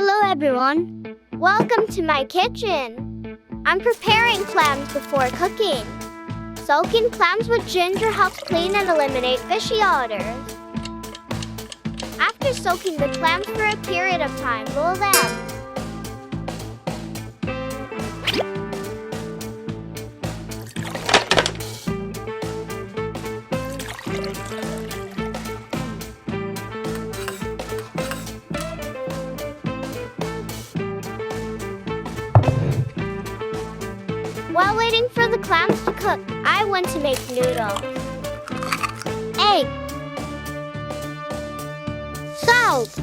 Hello everyone! Welcome to my kitchen! I'm preparing clams before cooking. Soaking clams with ginger helps clean and eliminate fishy odors. After soaking the clams for a period of time, boil them. While waiting for the clams to cook, I want to make noodles. Egg, salt,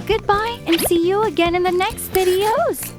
Goodbye and see you again in the next videos.